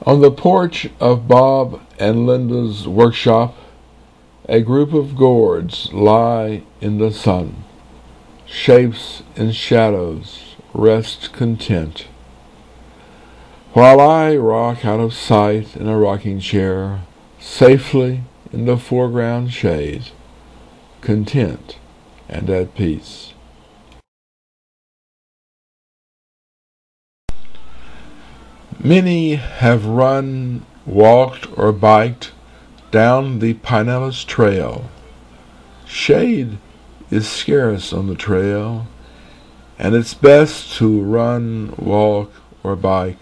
On the porch of Bob and Linda's workshop, a group of gourds lie in the sun. Shapes and shadows rest content, while I rock out of sight in a rocking chair, safely in the foreground shade, content and at peace. Many have run, walked, or biked down the Pinellas Trail. Shade is scarce on the trail, and it's best to run, walk, or bike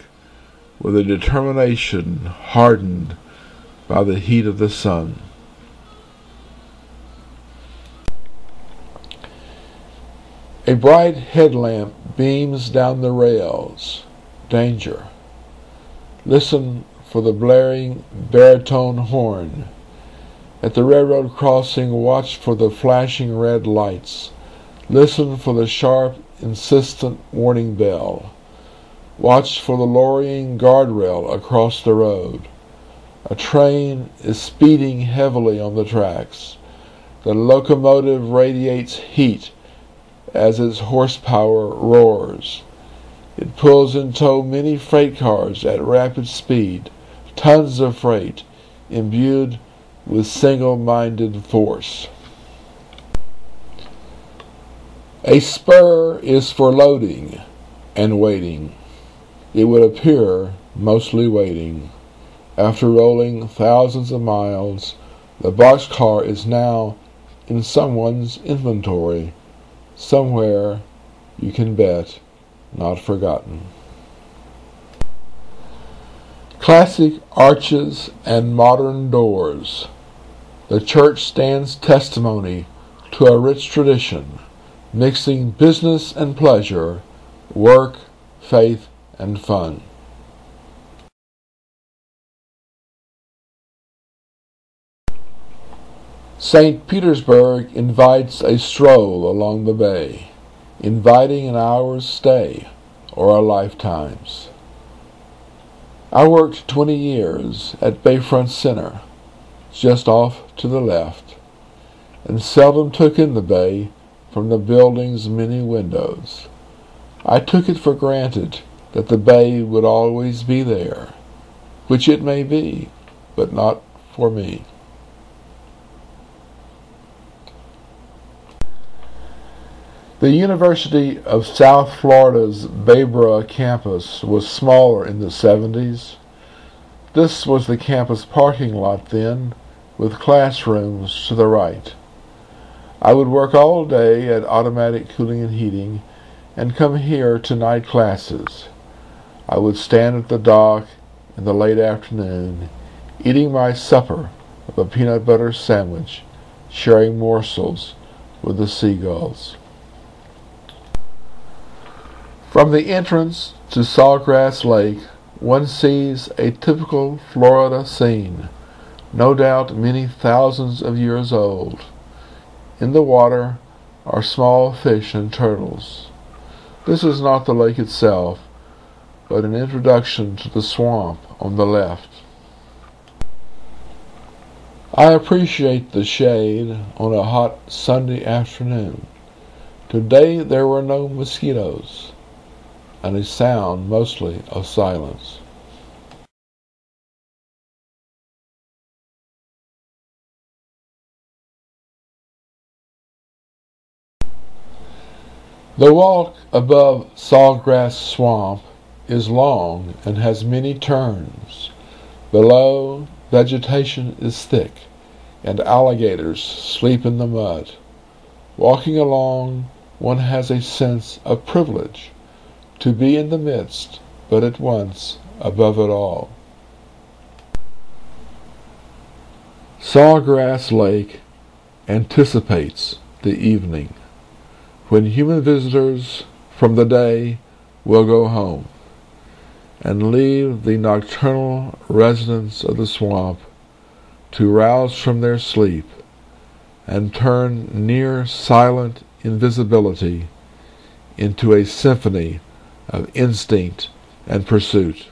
with a determination hardened by the heat of the sun. A bright headlamp beams down the rails. Danger. Listen for the blaring baritone horn. At the railroad crossing, watch for the flashing red lights. Listen for the sharp, insistent warning bell. Watch for the lorrying guardrail across the road. A train is speeding heavily on the tracks. The locomotive radiates heat as its horsepower roars. It pulls in tow many freight cars at rapid speed, tons of freight, imbued with single-minded force. A spur is for loading and waiting. It would appear mostly waiting. After rolling thousands of miles, the boxcar is now in someone's inventory. Somewhere, you can bet, not forgotten. Classic arches and modern doors. The church stands testimony to a rich tradition, mixing business and pleasure, work, faith, and fun. St. Petersburg invites a stroll along the bay, inviting an hour's stay or a lifetime's. I worked 20 years at Bayfront Center, just off to the left, and seldom took in the bay from the building's many windows. I took it for granted that the bay would always be there, which it may be, but not for me. The University of South Florida's Bayboro campus was smaller in the 70s. This was the campus parking lot then, with classrooms to the right. I would work all day at automatic cooling and heating and come here to night classes. I would stand at the dock in the late afternoon, eating my supper of a peanut butter sandwich, sharing morsels with the seagulls. From the entrance to Sawgrass Lake, one sees a typical Florida scene, no doubt many thousands of years old. In the water are small fish and turtles. This is not the lake itself, but an introduction to the swamp on the left. I appreciate the shade on a hot Sunday afternoon. Today there were no mosquitoes, and a sound mostly of silence. The walk above Sawgrass Swamp is long and has many turns. Below, vegetation is thick, and alligators sleep in the mud. Walking along, one has a sense of privilege, to be in the midst, but at once above it all. Sawgrass Lake anticipates the evening, when human visitors from the day will go home and leave the nocturnal residents of the swamp to rouse from their sleep and turn near silent invisibility into a symphony of instinct and pursuit.